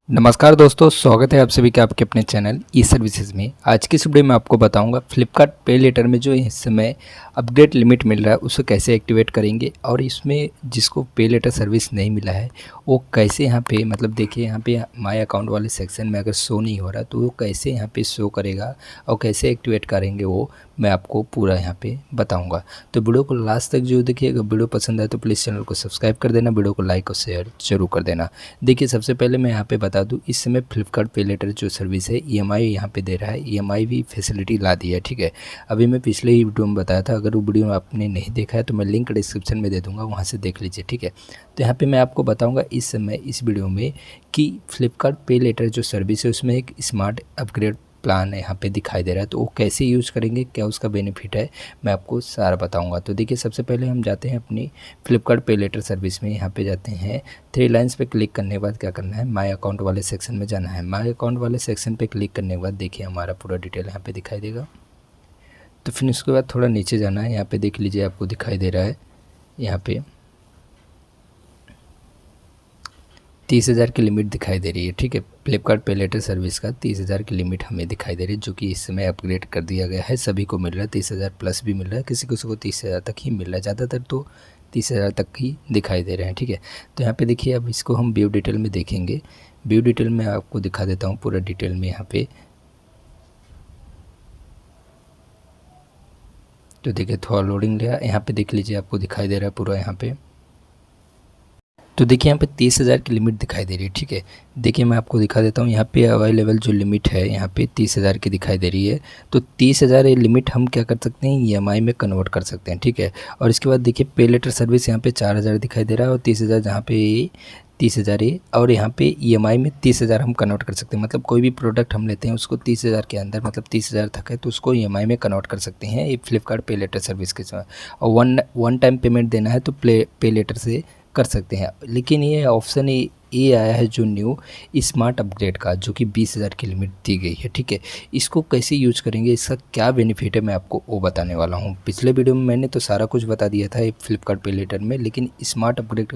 नमस्कार दोस्तों, स्वागत है आप सभी का आपके अपने चैनल ई सर्विसेज में। आज की इस वीडियो में आपको बताऊंगा फ्लिपकार्ट पे लेटर में जो इस समय अपग्रेड लिमिट मिल रहा है उसे कैसे एक्टिवेट करेंगे, और इसमें जिसको पे लेटर सर्विस नहीं मिला है वो कैसे यहाँ पे मतलब देखिए यहाँ पे माय अकाउंट वाले सेक्शन में अगर शो नहीं हो रहा तो वो कैसे यहाँ पे शो करेगा और कैसे एक्टिवेट करेंगे वो मैं आपको पूरा यहाँ पे बताऊँगा। तो वीडियो को लास्ट तक जो देखिए, अगर वीडियो पसंद आए तो प्लीज़ चैनल को सब्सक्राइब कर देना, वीडियो को लाइक और शेयर जरूर कर देना। देखिए सबसे पहले मैं यहाँ पे बता दूं, इस समय फ्लिपकार्ट पे लेटर जो सर्विस है ईएमआई यहाँ पे दे रहा है, ईएमआई भी फैसिलिटी ला दी है। ठीक है, अभी मैं पिछले ही वीडियो में बताया था, अगर वो वीडियो आपने नहीं देखा है तो मैं लिंक डिस्क्रिप्शन में दे दूँगा, वहाँ से देख लीजिए। ठीक है, तो यहाँ पर मैं आपको बताऊँगा इस समय इस वीडियो में कि फ्लिपकार्ट पे लेटर जो सर्विस है उसमें एक स्मार्ट अपग्रेड प्लान है यहाँ पे दिखाई दे रहा है, तो वो कैसे यूज़ करेंगे, क्या उसका बेनिफिट है, मैं आपको सारा बताऊंगा। तो देखिए सबसे पहले हम जाते हैं अपनी फ्लिपकार्ट पे लेटर सर्विस में। यहाँ पे जाते हैं, थ्री लाइंस पे क्लिक करने के बाद क्या करना है, माय अकाउंट वाले सेक्शन में जाना है। माय अकाउंट वाले सेक्शन पे क्लिक करने के बाद देखिए हमारा पूरा डिटेल यहाँ पे दिखाई देगा। तो फिर उसके बाद थोड़ा नीचे जाना है, यहाँ पे देख लीजिए आपको दिखाई दे रहा है यहाँ पे 30,000 की लिमिट दिखाई दे रही है। ठीक है, फ्लिपकार्ट पे लेटर सर्विस का 30,000 की लिमिट हमें दिखाई दे रही है, जो कि इस समय अपग्रेड कर दिया गया है। सभी को मिल रहा है, 30,000 प्लस भी मिल रहा है, किसी किसी को 30,000 तक ही मिल रहा है, ज़्यादातर तो 30,000 तक ही दिखाई दे रहे हैं। ठीक है, तो यहाँ पे देखिए अब इसको हम व्यू डिटेल में देखेंगे। व्यू डिटेल में आपको दिखा देता हूँ पूरा डिटेल में यहाँ पे। तो देखिए थोड़ा लोडिंग लिया, यहाँ पे देख लीजिए आपको दिखाई दे रहा है पूरा यहाँ पे। तो देखिए यहाँ पे 30,000 की लिमिट दिखाई दे रही है। ठीक है, देखिए मैं आपको दिखा देता हूँ, यहाँ पे अवेलेबल जो लिमिट है यहाँ पे 30,000 की दिखाई दे रही है। तो 30,000 ये लिमिट हम क्या कर सकते हैं, ईएमआई में कन्वर्ट कर सकते हैं। ठीक है, और इसके बाद देखिए पे लेटर सर्विस यहाँ पे 4,000 दिखाई दे रहा है, और 30,000 जहाँ पे 30,000 ये, और यहाँ पे ईएमआई में 30,000 हम कन्वर्ट कर सकते हैं। मतलब कोई भी प्रोडक्ट हम लेते हैं उसको 30,000 के अंदर, मतलब 30,000 तक है तो उसको ईएमआई में कन्वर्ट कर सकते हैं ये फ्लिपकार्ट पे लेटर सर्विस के समय। और वन टाइम पेमेंट देना है तो पे लेटर से कर सकते हैं। लेकिन ये ऑप्शन ये आया है जो न्यू स्मार्ट अपग्रेड का, जो कि 20,000 की लिमिट दी गई है। ठीक है, इसको कैसे यूज करेंगे, इसका क्या बेनिफिट है, मैं आपको वो बताने वाला हूँ। पिछले वीडियो में मैंने तो सारा कुछ बता दिया था फ्लिपकार्ट पे लेटर में, लेकिन स्मार्ट अपग्रेड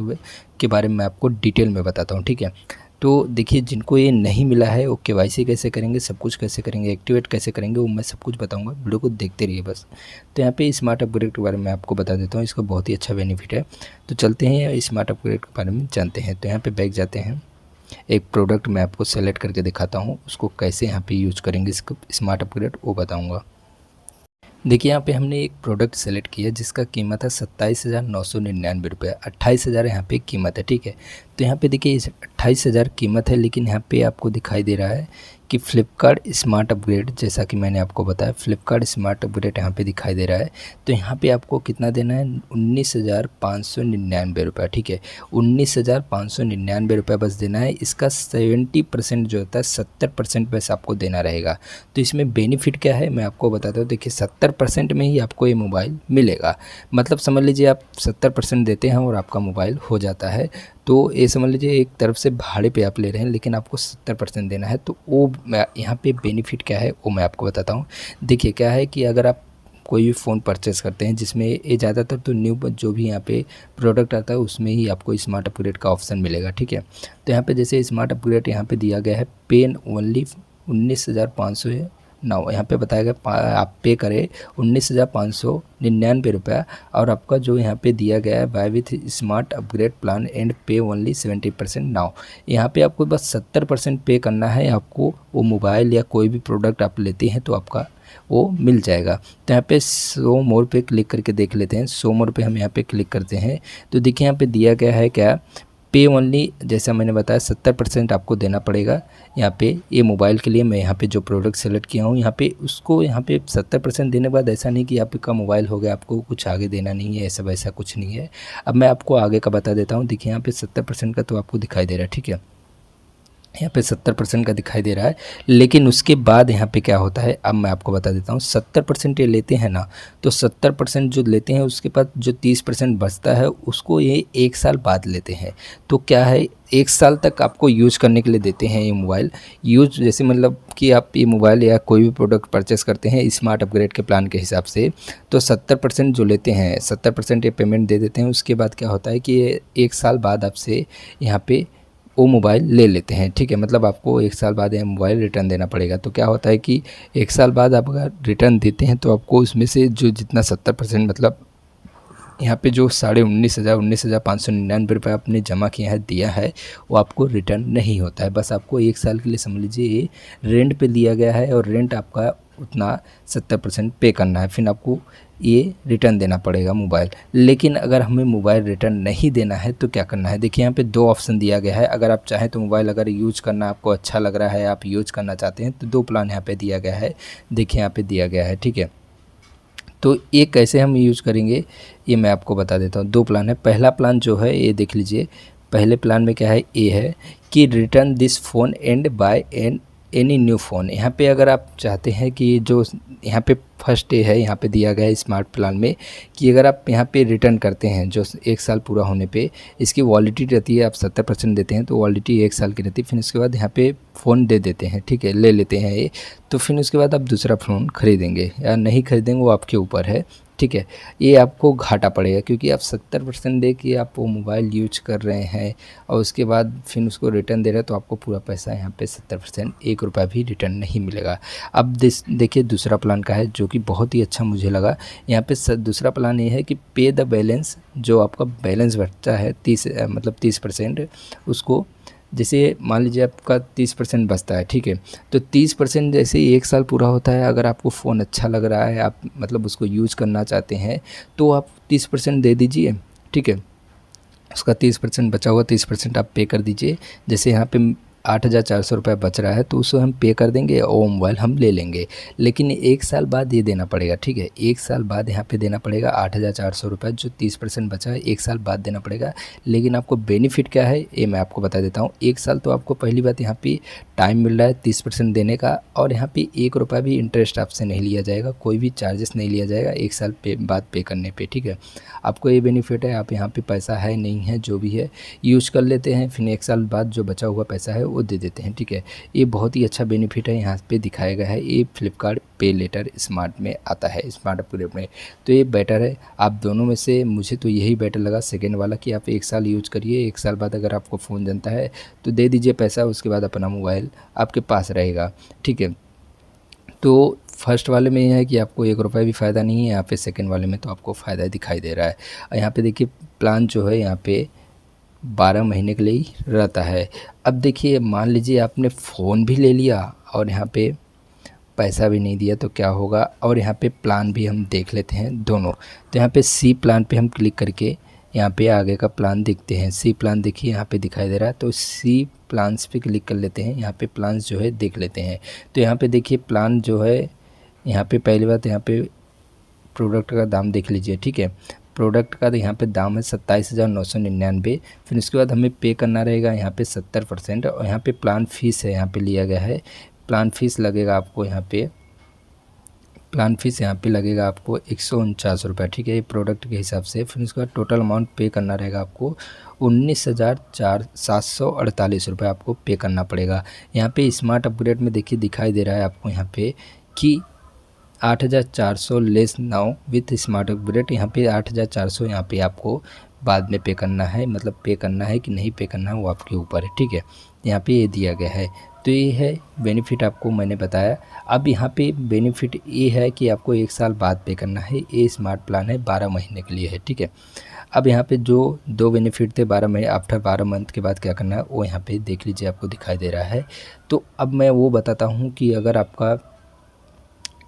के बारे में मैं आपको डिटेल में बताता हूँ। ठीक है, तो देखिए जिनको ये नहीं मिला है वो केवाईसी कैसे करेंगे, सब कुछ कैसे करेंगे, एक्टिवेट कैसे करेंगे, वो मैं सब कुछ बताऊंगा, वीडियो को देखते रहिए बस। तो यहाँ पे स्मार्ट अपग्रेड के बारे में आपको बता देता हूँ, इसका बहुत ही अच्छा बेनिफिट है। तो चलते हैं स्मार्ट अपग्रेड के बारे में जानते हैं। तो यहाँ पे बैक जाते हैं, एक प्रोडक्ट मैं आपको सेलेक्ट करके दिखाता हूँ, उसको कैसे यहाँ पे यूज करेंगे इसको स्मार्ट अपग्रेड वो बताऊँगा। देखिए यहाँ पे हमने एक प्रोडक्ट सेलेक्ट किया जिसका कीमत है 27,999 रुपये, 28,000 यहाँ पे कीमत है। ठीक है, तो यहाँ पे देखिए 28,000 कीमत है, लेकिन यहाँ पे आपको दिखाई दे रहा है कि फ्लिपकार्ट स्मार्ट अपग्रेड, जैसा कि मैंने आपको बताया फ्लिपकार्ट स्मार्ट अपग्रेड यहाँ पे दिखाई दे रहा है। तो यहाँ पे आपको कितना देना है, 19,599 रुपये। ठीक है, 19,599 रुपये बस देना है। इसका 70% जो होता है 70% बस आपको देना रहेगा। तो इसमें बेनिफिट क्या है मैं आपको बताता हूँ। देखिए 70% में ही आपको ये मोबाइल मिलेगा, मतलब समझ लीजिए आप 70% देते हैं और आपका मोबाइल हो जाता है। तो ये समझ लीजिए एक तरफ से भाड़े पे आप ले रहे हैं, लेकिन आपको 70% देना है। तो वो यहाँ पे बेनिफिट क्या है वो मैं आपको बताता हूँ। देखिए क्या है कि अगर आप कोई भी फ़ोन परचेज़ करते हैं, जिसमें ये ज़्यादातर तो न्यू जो भी यहाँ पे प्रोडक्ट आता है उसमें ही आपको स्मार्ट अपग्रेड का ऑप्शन मिलेगा। ठीक है, तो यहाँ पे जैसे स्मार्ट अपग्रेड यहाँ पे दिया गया है, पे ओनली 19,500 है ना, यहाँ पे बताया गया आप पे करें 19,599 रुपया, और आपका जो यहाँ पे दिया गया है buy with smart upgrade plan and pay only 70% now. यहाँ पे आपको बस 70% पे करना है, आपको वो मोबाइल या कोई भी प्रोडक्ट आप लेते हैं तो आपका वो मिल जाएगा। तो यहाँ पे शो मोर पे क्लिक करके देख लेते हैं। शो मोर पे हम यहाँ पे क्लिक करते हैं तो देखिए यहाँ पे दिया गया है क्या, पे ओनली, जैसा मैंने बताया 70% आपको देना पड़ेगा यहाँ पे। ये मोबाइल के लिए मैं यहाँ पे जो प्रोडक्ट सेलेक्ट किया हूँ यहाँ पे उसको यहाँ पे 70% देने के बाद ऐसा नहीं कि आपका मोबाइल हो गया आपको कुछ आगे देना नहीं है, ऐसा वैसा कुछ नहीं है। अब मैं आपको आगे का बता देता हूँ। देखिए यहाँ पे 70% का तो आपको दिखाई दे रहा है। ठीक है, यहाँ पे 70% का दिखाई दे रहा है। लेकिन उसके बाद यहाँ पे क्या होता है, अब मैं आपको बता देता हूँ। 70% ये लेते हैं ना, तो 70% जो लेते हैं उसके बाद जो 30% बचता है उसको ये 1 साल बाद लेते हैं। तो क्या है, 1 साल तक आपको यूज़ करने के लिए देते हैं ये मोबाइल। यूज जैसे मतलब कि आप ये मोबाइल या कोई भी प्रोडक्ट परचेस करते हैं स्मार्ट अपग्रेड के प्लान के हिसाब से, तो 70% जो लेते हैं, 70% ये पेमेंट दे देते हैं। उसके बाद क्या होता है कि ये 1 साल बाद आपसे यहाँ पे वो मोबाइल ले लेते हैं, ठीक है। मतलब आपको 1 साल बाद ये मोबाइल रिटर्न देना पड़ेगा। तो क्या होता है कि 1 साल बाद आप अगर रिटर्न देते हैं तो आपको उसमें से जो जितना 70% मतलब यहाँ पे जो 19,599 रुपये आपने जमा किया है, दिया है, वो आपको रिटर्न नहीं होता है। बस आपको 1 साल के लिए समझ लीजिए ये रेंट पे लिया गया है और रेंट आपका उतना 70% पे करना है, फिर आपको ये रिटर्न देना पड़ेगा मोबाइल। लेकिन अगर हमें मोबाइल रिटर्न नहीं देना है तो क्या करना है, देखिए यहाँ पे 2 ऑप्शन दिया गया है। अगर आप चाहें तो मोबाइल अगर यूज करना आपको अच्छा लग रहा है, आप यूज करना चाहते हैं, तो 2 प्लान यहाँ पे दिया गया है। देखिए यहाँ पे दिया गया है, ठीक है। तो ये कैसे हम यूज़ करेंगे ये मैं आपको बता देता हूँ। 2 प्लान है। पहला प्लान जो है ये देख लीजिए। पहले प्लान में क्या है, ये है कि return this phone and buy an any new phone. यहाँ पे अगर आप चाहते हैं कि जो यहाँ पे फर्स्ट ये है, यहाँ पे दिया गया है स्मार्ट प्लान में कि अगर आप यहाँ पे रिटर्न करते हैं जो 1 साल पूरा होने पे इसकी वैलिडिटी रहती है, आप 70% देते हैं तो वैलिडिटी 1 साल की रहती है। फिर उसके बाद यहाँ पे फ़ोन दे देते हैं, ठीक है, ले लेते हैं ये। तो फिर उसके बाद आप दूसरा फ़ोन ख़रीदेंगे या नहीं ख़रीदेंगे वो आपके ऊपर है, ठीक है। ये आपको घाटा पड़ेगा क्योंकि आप 70% दे के आप वो मोबाइल यूज कर रहे हैं और उसके बाद फिर उसको रिटर्न दे रहे हैं, तो आपको पूरा पैसा यहाँ पे 70% 1 रुपया भी रिटर्न नहीं मिलेगा। अब देखिए दूसरा प्लान का है जो कि बहुत ही अच्छा मुझे लगा। यहाँ पे दूसरा प्लान ये है कि पे द बैलेंस, जो आपका बैलेंस बचता है 30% उसको, जैसे मान लीजिए आपका 30% बचता है, ठीक है। तो 30% जैसे ही 1 साल पूरा होता है, अगर आपको फ़ोन अच्छा लग रहा है, आप मतलब उसको यूज़ करना चाहते हैं, तो आप 30% दे दीजिए, ठीक है। उसका 30% बचा हुआ 30% आप पे कर दीजिए। जैसे यहाँ पे 8,400 रुपये बच रहा है तो उसको हम पे कर देंगे और मोबाइल हम ले लेंगे। लेकिन 1 साल बाद ये देना पड़ेगा, ठीक है। 1 साल बाद यहाँ पे देना पड़ेगा 8,400 रुपये, जो 30% बचा है 1 साल बाद देना पड़ेगा। लेकिन आपको बेनिफिट क्या है ये मैं आपको बता देता हूँ। 1 साल तो आपको पहली बात यहाँ पे टाइम मिल रहा है 30% देने का, और यहाँ पे 1 रुपया भी इंटरेस्ट आपसे नहीं लिया जाएगा, कोई भी चार्जेस नहीं लिया जाएगा 1 साल बाद पे करने पे, ठीक है। आपको ये बेनिफिट है, आप यहाँ पे पैसा है नहीं है जो भी है यूज़ कर लेते हैं, फिर 1 साल बाद जो बचा हुआ पैसा है वो दे देते हैं, ठीक है। ये बहुत ही अच्छा बेनिफिट है यहाँ पे दिखाया गया है। ये फ्लिपकार्ट पे लेटर स्मार्ट में आता है, स्मार्ट अपग्रेड में। तो ये बेटर है। आप दोनों में से मुझे तो यही बेटर लगा सेकेंड वाला कि आप 1 साल यूज़ करिए, 1 साल बाद अगर आपको फ़ोन जनता है तो दे दीजिए पैसा, उसके बाद अपना मोबाइल आपके पास रहेगा, ठीक है। तो फर्स्ट वाले में यह है कि आपको 1 रुपया भी फ़ायदा नहीं है, यहाँ पे सेकंड वाले में तो आपको फ़ायदा दिखाई दे रहा है। और यहाँ पे देखिए प्लान जो है यहाँ पे 12 महीने के लिए ही रहता है। अब देखिए मान लीजिए आपने फ़ोन भी ले लिया और यहाँ पे पैसा भी नहीं दिया तो क्या होगा, और यहाँ पे प्लान भी हम देख लेते हैं दोनों। तो यहाँ पे सी प्लान पे हम क्लिक करके यहाँ पे आगे का प्लान देखते हैं। सी प्लान देखिए यहाँ पे दिखाई दे रहा है, तो सी प्लान्स पे क्लिक कर लेते हैं। यहाँ पे प्लान्स जो है देख लेते हैं। तो यहाँ पे देखिए प्लान जो है, यहाँ पे पहली बात यहाँ पे प्रोडक्ट का दाम देख लीजिए, ठीक है। प्रोडक्ट का यहाँ पे दाम है 27,999। फिर उसके बाद हमें पे करना रहेगा यहाँ पे 70%, और यहाँ पे प्लान फ़ीस है यहाँ पे लिया गया है। प्लान फ़ीस लगेगा आपको यहाँ पे, प्लान फ़ीस यहाँ पे लगेगा आपको 149 रुपये, ठीक है, ये प्रोडक्ट के हिसाब से। फिर उसके बाद टोटल अमाउंट पे करना रहेगा आपको 19,748 रुपये आपको पे करना पड़ेगा। यहाँ पे स्मार्ट अपग्रेड में देखिए दिखाई दे रहा है आपको यहाँ पे कि 8,400 less now with smart upgrade. यहाँ पे 8,400 यहाँ पे आपको बाद में पे करना है, मतलब पे करना है कि नहीं पे करना है वो आपके ऊपर है, ठीक है। यहाँ पे ये दिया गया है। तो ये है बेनिफिट आपको मैंने बताया। अब यहाँ पे बेनिफिट ये है कि आपको 1 साल बाद पे करना है। ये स्मार्ट प्लान है 12 महीने के लिए है, ठीक है। अब यहाँ पे जो 2 बेनिफिट थे 12 महीने, आफ्टर 12 मंथ के बाद क्या करना है वो यहाँ पे देख लीजिए, आपको दिखाई दे रहा है। तो अब मैं वो बताता हूँ कि अगर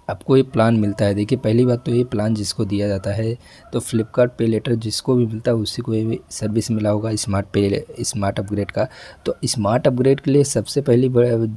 आपको ये प्लान मिलता है। देखिए पहली बात तो ये प्लान जिसको दिया जाता है तो फ्लिपकार्ट पे लेटर जिसको भी मिलता है उसी को ये सर्विस मिला होगा स्मार्ट अपग्रेड का। तो स्मार्ट अपग्रेड के लिए सबसे पहली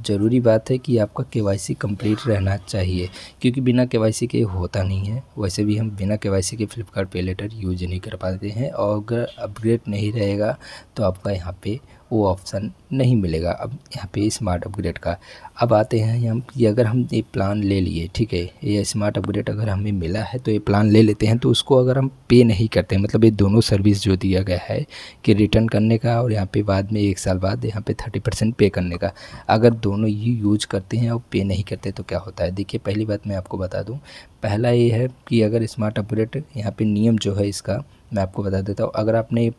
ज़रूरी बात है कि आपका केवाईसी कंप्लीट रहना चाहिए, क्योंकि बिना केवाईसी के होता नहीं है। वैसे भी हम बिना केवाईसी के फ्लिपकार्ट पे लेटर यूज नहीं कर पाते हैं, और अगर अपग्रेड नहीं रहेगा तो आपका यहाँ पे वो ऑप्शन नहीं मिलेगा अब यहाँ पे स्मार्ट अपग्रेड का। अब आते हैं हम कि अगर हम ये प्लान ले लिए, ठीक है, ये स्मार्ट अपग्रेड अगर हमें मिला है तो ये प्लान ले लेते हैं, तो उसको अगर हम पे नहीं करते हैं, मतलब ये दोनों सर्विस जो दिया गया है कि रिटर्न करने का और यहाँ पे बाद में 1 साल बाद यहाँ पे 30% पे करने का, अगर दोनों ही यूज करते हैं और पे नहीं करते तो क्या होता है। देखिए पहली बात मैं आपको बता दूँ, पहला ये है कि अगर स्मार्ट अपग्रेड यहाँ पे नियम जो है इसका मैं आपको बता देता हूँ। अगर आपने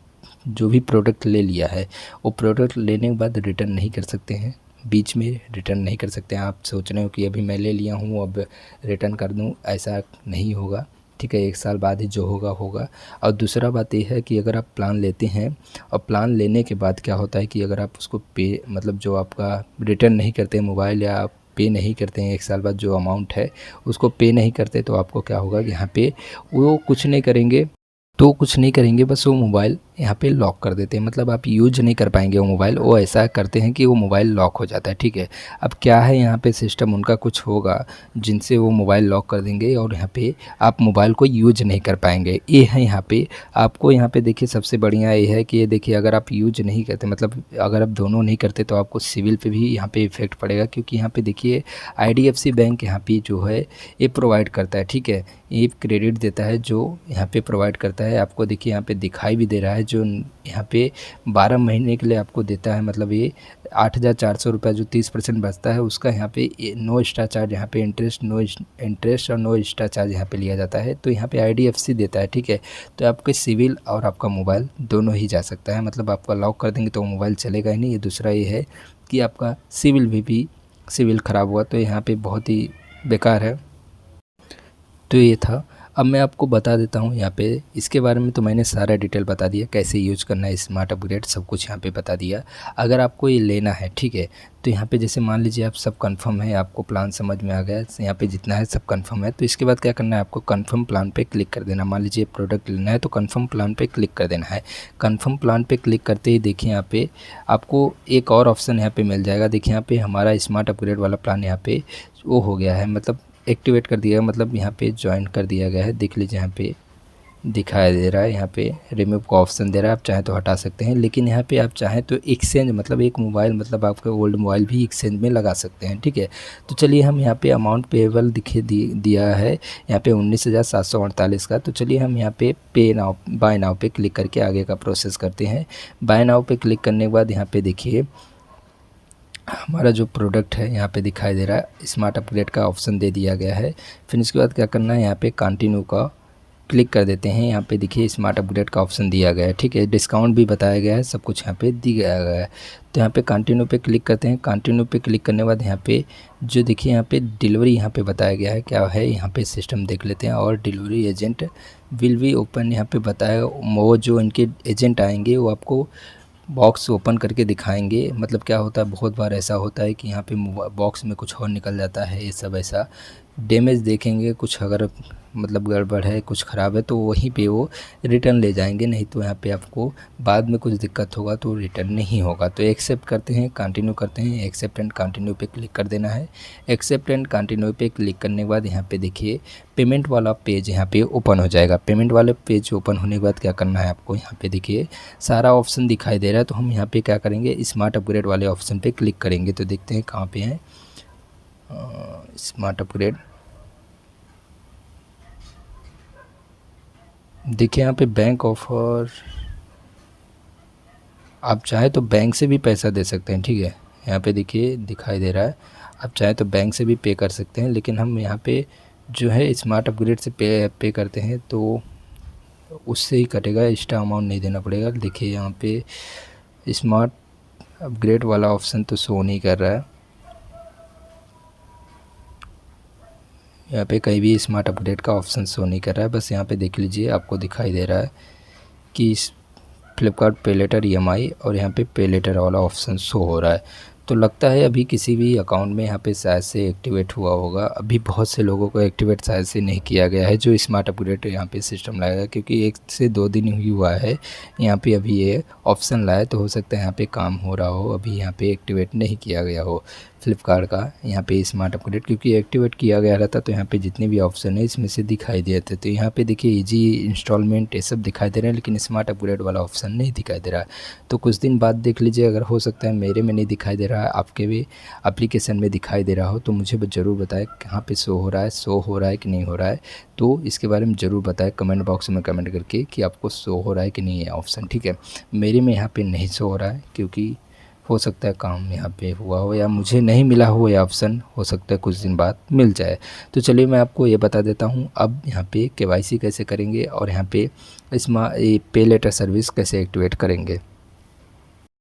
जो भी प्रोडक्ट ले लिया है वो प्रोडक्ट लेने के बाद रिटर्न नहीं कर सकते हैं, बीच में रिटर्न नहीं कर सकते हैं। आप सोच रहे हो कि अभी मैं ले लिया हूँ अब रिटर्न कर दूँ, ऐसा नहीं होगा, ठीक है, 1 साल बाद ही जो होगा होगा। और दूसरा बात ये है कि अगर आप प्लान लेते हैं और प्लान लेने के बाद क्या होता है कि अगर आप उसको पे मतलब जो आपका रिटर्न नहीं करते मोबाइल या आप पे नहीं करते हैं 1 साल बाद जो अमाउंट है उसको पे नहीं करते, तो आपको क्या होगा कि यहाँ पे वो कुछ नहीं करेंगे, तो कुछ नहीं करेंगे, बस वो मोबाइल यहाँ पे लॉक कर देते हैं, मतलब आप यूज नहीं कर पाएंगे वो मोबाइल। वो ऐसा करते हैं कि वो मोबाइल लॉक हो जाता है, ठीक है। अब क्या है यहाँ पे सिस्टम उनका कुछ होगा जिनसे वो मोबाइल लॉक कर देंगे और यहाँ पे आप मोबाइल को यूज नहीं कर पाएंगे। ये है यहाँ पे आपको, यहाँ पे देखिए सबसे बढ़िया ये है कि ये देखिए अगर आप यूज नहीं करते, मतलब अगर आप दोनों नहीं करते तो आपको सिविल पे भी यहाँ पे इफेक्ट पड़ेगा, क्योंकि यहाँ पे देखिए IDFC बैंक यहाँ पे जो है ये प्रोवाइड करता है, ठीक है, ये क्रेडिट देता है जो यहाँ पे प्रोवाइड करता है। आपको देखिए यहाँ पे दिखाई भी दे रहा है जो यहाँ पे 12 महीने के लिए आपको देता है, मतलब ये 8,400 रुपये जो 30% बचता है उसका यहाँ पे नो एक्स्ट्रा चार्ज, यहाँ पे इंटरेस्ट और नो एक्स्ट्रा चार्ज यहाँ पे लिया जाता है। तो यहाँ पे IDFC देता है, ठीक है। तो आपके सिविल और आपका मोबाइल दोनों ही जा सकता है, मतलब आपका लॉक कर देंगे तो मोबाइल चलेगा ही नहीं। ये दूसरा ये है कि आपका सिविल सिविल ख़राब हुआ तो यहाँ पर बहुत ही बेकार है। तो ये था। अब मैं आपको बता देता हूँ यहाँ पे इसके बारे में, तो मैंने सारा डिटेल बता दिया, कैसे यूज करना है स्मार्ट अपग्रेड सब कुछ यहाँ पे बता दिया। अगर आपको ये लेना है, ठीक है, तो यहाँ पे जैसे मान लीजिए आप सब कंफर्म है, आपको प्लान समझ में आ गया, यहाँ पे जितना है सब कंफर्म है, तो इसके बाद क्या करना है, आपको कंफर्म प्लान पे क्लिक कर देना। मान लीजिए प्रोडक्ट लेना है तो कंफर्म प्लान पे क्लिक कर देना है। कंफर्म प्लान पे क्लिक करते ही देखिए यहाँ पे आपको एक और ऑप्शन यहाँ पे मिल जाएगा। देखिए यहाँ पे हमारा स्मार्ट अपग्रेड वाला प्लान यहाँ पे वो हो गया है, मतलब एक्टिवेट कर दिया, मतलब यहाँ पे ज्वाइन कर दिया गया है। देख लीजिए यहाँ पे दिखाई दे रहा है, यहाँ पे रिमूव का ऑप्शन दे रहा है, आप चाहें तो हटा सकते हैं, लेकिन यहाँ पे आप चाहें तो एक्सचेंज, मतलब एक मोबाइल, मतलब आपका ओल्ड मोबाइल भी एक्सचेंज में लगा सकते हैं, ठीक है। तो चलिए हम यहाँ पे अमाउंट पेएबल दिया है यहाँ पे 19,748 का। तो चलिए हम यहाँ पे बाय नाउ पे क्लिक करके आगे का प्रोसेस करते हैं। बाय नाउ पे क्लिक करने के बाद यहाँ पे देखिए हमारा जो प्रोडक्ट है यहाँ पे दिखाई दे रहा है, स्मार्ट अपग्रेड का ऑप्शन दे दिया गया है। फिर इसके बाद क्या करना है, यहाँ पे कंटिन्यू का क्लिक कर देते हैं। यहाँ पे देखिए स्मार्ट अपग्रेड का ऑप्शन दिया गया है, ठीक है, डिस्काउंट भी बताया गया है, सब कुछ यहाँ पे दिया गया है। तो यहाँ पे कंटिन्यू पे क्लिक करते हैं। कंटिन्यू पे क्लिक करने के बाद यहाँ पे जो देखिए यहाँ पे डिलीवरी यहाँ पे बताया गया है, क्या है यहाँ पे सिस्टम देख लेते हैं। और delivery agent will be open यहाँ पे बताया, वो जो इनके एजेंट आएंगे वो आपको बॉक्स ओपन करके दिखाएंगे। मतलब क्या होता है, बहुत बार ऐसा होता है कि यहाँ पे बॉक्स में कुछ और निकल जाता है, ये सब ऐसा डैमेज देखेंगे, कुछ अगर मतलब गड़बड़ है, कुछ ख़राब है, तो वहीं पे वो रिटर्न ले जाएंगे, नहीं तो यहाँ पे आपको बाद में कुछ दिक्कत होगा तो रिटर्न नहीं होगा। तो एक्सेप्ट करते हैं, कंटिन्यू करते हैं, एक्सेप्ट एंड कंटिन्यू पे क्लिक कर देना है। एक्सेप्ट एंड कंटिन्यू पे क्लिक करने के बाद यहाँ पे देखिए पेमेंट वाला पेज यहाँ पे ओपन हो जाएगा। पेमेंट वाले पेज ओपन होने के बाद क्या करना है आपको, यहाँ पे देखिए सारा ऑप्शन दिखाई दे रहा है। तो हम यहाँ पे क्या करेंगे, स्मार्ट अपग्रेड वाले ऑप्शन पे क्लिक करेंगे। तो देखते हैं कहाँ पे है स्मार्ट अपग्रेड। देखिए यहाँ पे बैंक ऑफर, आप चाहे तो बैंक से भी पैसा दे सकते हैं, ठीक है, यहाँ पे देखिए दिखाई दे रहा है, आप चाहे तो बैंक से भी पे कर सकते हैं, लेकिन हम यहाँ पे जो है स्मार्ट अपग्रेड से पे करते हैं तो उससे ही कटेगा, एक्स्ट्रा अमाउंट नहीं देना पड़ेगा। देखिए यहाँ पे स्मार्ट अपग्रेड वाला ऑप्शन तो शो नहीं कर रहा है, यहाँ पे कहीं भी स्मार्ट अपग्रेड का ऑप्शन शो नहीं कर रहा है। बस यहाँ पे देख लीजिए आपको दिखाई दे रहा है कि फ्लिपकार्ट पे लेटर EMI और यहाँ पे पे लेटर वाला ऑप्शन शो हो रहा है। तो लगता है अभी किसी भी अकाउंट में यहाँ पे शायद से एक्टिवेट हुआ होगा, अभी बहुत से लोगों को एक्टिवेट शायद से नहीं किया गया है जो स्मार्ट अपग्रेड यहाँ पे सिस्टम लाएगा, क्योंकि 1 से 2 दिन ही हुआ है यहाँ पे अभी ये ऑप्शन लाया, तो हो सकता है यहाँ पे काम हो रहा हो, अभी यहाँ पे एक्टिवेट नहीं किया गया हो। फ्लिपकार्ट का यहाँ पे स्मार्ट अपग्रेड, क्योंकि एक्टिवेट किया गया रहता तो यहाँ पे जितने भी ऑप्शन है इसमें से दिखाई देते। तो यहाँ पे देखिए इजी इंस्टॉलमेंट ये सब दिखाई दे रहे हैं, लेकिन स्मार्ट अपग्रेड वाला ऑप्शन नहीं दिखाई दे रहा है। तो कुछ दिन बाद देख लीजिए, अगर हो सकता है मेरे में नहीं दिखाई दे रहा है, आपके भी एप्लीकेशन में दिखाई दे रहा हो तो मुझे ज़रूर बताएं कहाँ पे शो हो रहा है कि नहीं हो रहा है। तो इसके बारे में ज़रूर बताएं कमेंट बॉक्स में कमेंट करके कि आपको शो हो रहा है कि नहीं है ऑप्शन, ठीक है। मेरे में यहाँ पे नहीं शो हो रहा है, क्योंकि हो सकता है काम यहाँ पे हुआ हो या मुझे नहीं मिला हो, ये ऑप्शन हो सकता है कुछ दिन बाद मिल जाए। तो चलिए मैं आपको ये बता देता हूँ अब यहाँ पे केवाईसी कैसे करेंगे और यहाँ पे ये पे लेटर सर्विस कैसे एक्टिवेट करेंगे।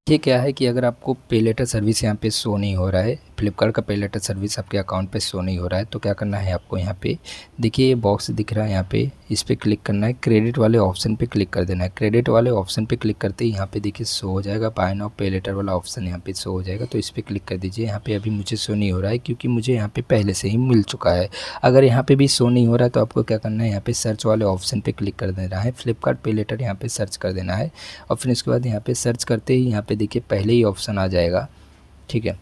ये क्या है कि अगर आपको पे लेटर सर्विस यहाँ पे शो नहीं हो रहा है, फ्लिपकार्ट का पे लेटर सर्विस आपके अकाउंट पे शो नहीं हो रहा है, तो क्या करना है आपको यहाँ पे देखिए ये बॉक्स दिख रहा है, यहाँ पे इस पर क्लिक करना है, क्रेडिट वाले ऑप्शन पे क्लिक कर देना है। क्रेडिट वाले ऑप्शन पे क्लिक करते ही यहाँ पे देखिए शो हो जाएगा बाय नाउ पे लेटर वाला ऑप्शन यहाँ पे शो हो जाएगा। तो इस पर क्लिक कर दीजिए। यहाँ पे अभी मुझे शो नहीं हो रहा है क्योंकि मुझे यहाँ पे पहले से ही मिल चुका है। अगर यहाँ पे भी शो नहीं हो रहा है तो आपको क्या करना है, यहाँ पे सर्च वाले ऑप्शन पे क्लिक कर देना है, फ्लिपकार्ट पे लेटर यहाँ पे सर्च कर देना है और फिर इसके बाद यहाँ पे सर्च करते ही यहाँ पे देखिए पहले ही ऑप्शन आ जाएगा, ठीक है।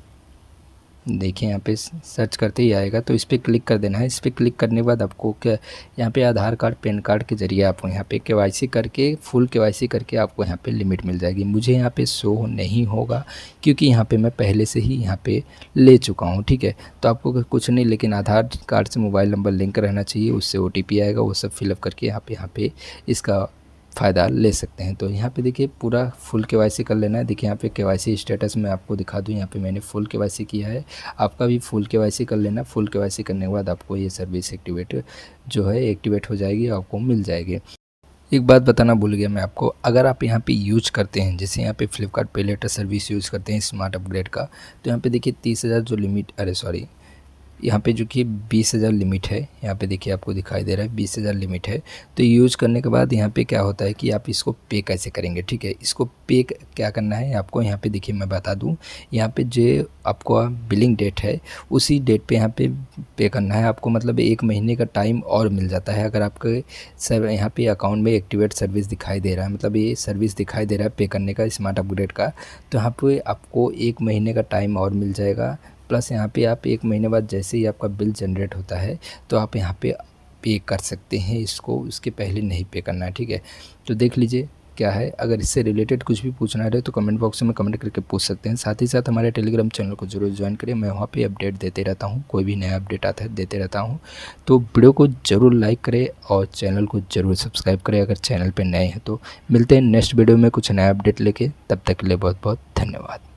देखिए यहाँ पे सर्च करते ही आएगा, तो इस पर क्लिक कर देना है। इस पर क्लिक करने के बाद आपको क्या यहाँ पे आधार कार्ड पैन कार्ड के ज़रिए आपको यहाँ पे केवाईसी करके फुल केवाईसी करके आपको यहाँ पे लिमिट मिल जाएगी। मुझे यहाँ पे शो नहीं होगा क्योंकि यहाँ पे मैं पहले से ही यहाँ पे ले चुका हूँ, ठीक है। तो आपको कुछ नहीं, लेकिन आधार कार्ड से मोबाइल नंबर लिंक रहना चाहिए, उससे OTP आएगा, वो सब फिलअप करके आप यहाँ पे इसका फ़ायदा ले सकते हैं। तो यहाँ पे देखिए पूरा फुल केवाईसी कर लेना है। देखिए यहाँ पे केवाईसी स्टेटस मैं आपको दिखा दूँ, यहाँ पे मैंने फुल केवाईसी किया है, आपका भी फुल केवाईसी कर लेना। फुल केवाईसी करने के बाद आपको ये सर्विस एक्टिवेट हो जाएगी, आपको मिल जाएगी। एक बात बताना भूल गया मैं आपको, अगर आप यहाँ पे यूज करते हैं, जैसे यहाँ पे फ्लिपकार्ट पे लेटर सर्विस यूज़ करते हैं स्मार्ट अपग्रेड का, तो यहाँ पे देखिए 30,000 जो लिमिट, यहाँ पे जो कि 20,000 लिमिट है, यहाँ पे देखिए आपको दिखाई दे रहा है 20,000 लिमिट है। तो यूज़ करने के बाद यहाँ पे क्या होता है कि आप इसको पे कैसे करेंगे, ठीक है। इसको पे क्या करना है आपको, यहाँ पे देखिए मैं बता दूँ, यहाँ पे जो आपको बिलिंग डेट है उसी डेट पे यहाँ पे करना है आपको, मतलब 1 महीने का टाइम और मिल जाता है। अगर आपके यहाँ पे अकाउंट में एक्टिवेट सर्विस दिखाई दे रहा है, मतलब ये सर्विस दिखाई दे रहा है पे करने का स्मार्ट अपग्रेड का, तो यहाँ पे आपको 1 महीने का टाइम और मिल जाएगा। प्लस यहाँ पे आप 1 महीने बाद जैसे ही आपका बिल जनरेट होता है तो आप यहाँ पे कर सकते हैं इसको, उसके पहले नहीं पे करना है, ठीक है। तो देख लीजिए क्या है। अगर इससे रिलेटेड कुछ भी पूछना है तो कमेंट बॉक्स में कमेंट करके पूछ सकते हैं। साथ ही साथ हमारे टेलीग्राम चैनल को जरूर ज्वाइन करें, मैं वहाँ पे अपडेट देते रहता हूँ, कोई भी नया अपडेट आता है देते रहता हूँ। तो वीडियो को ज़रूर लाइक करें और चैनल को ज़रूर सब्सक्राइब करें अगर चैनल पर नए हैं। तो मिलते हैं नेक्स्ट वीडियो में कुछ नया अपडेट लेके, तब तक के लिए बहुत बहुत धन्यवाद।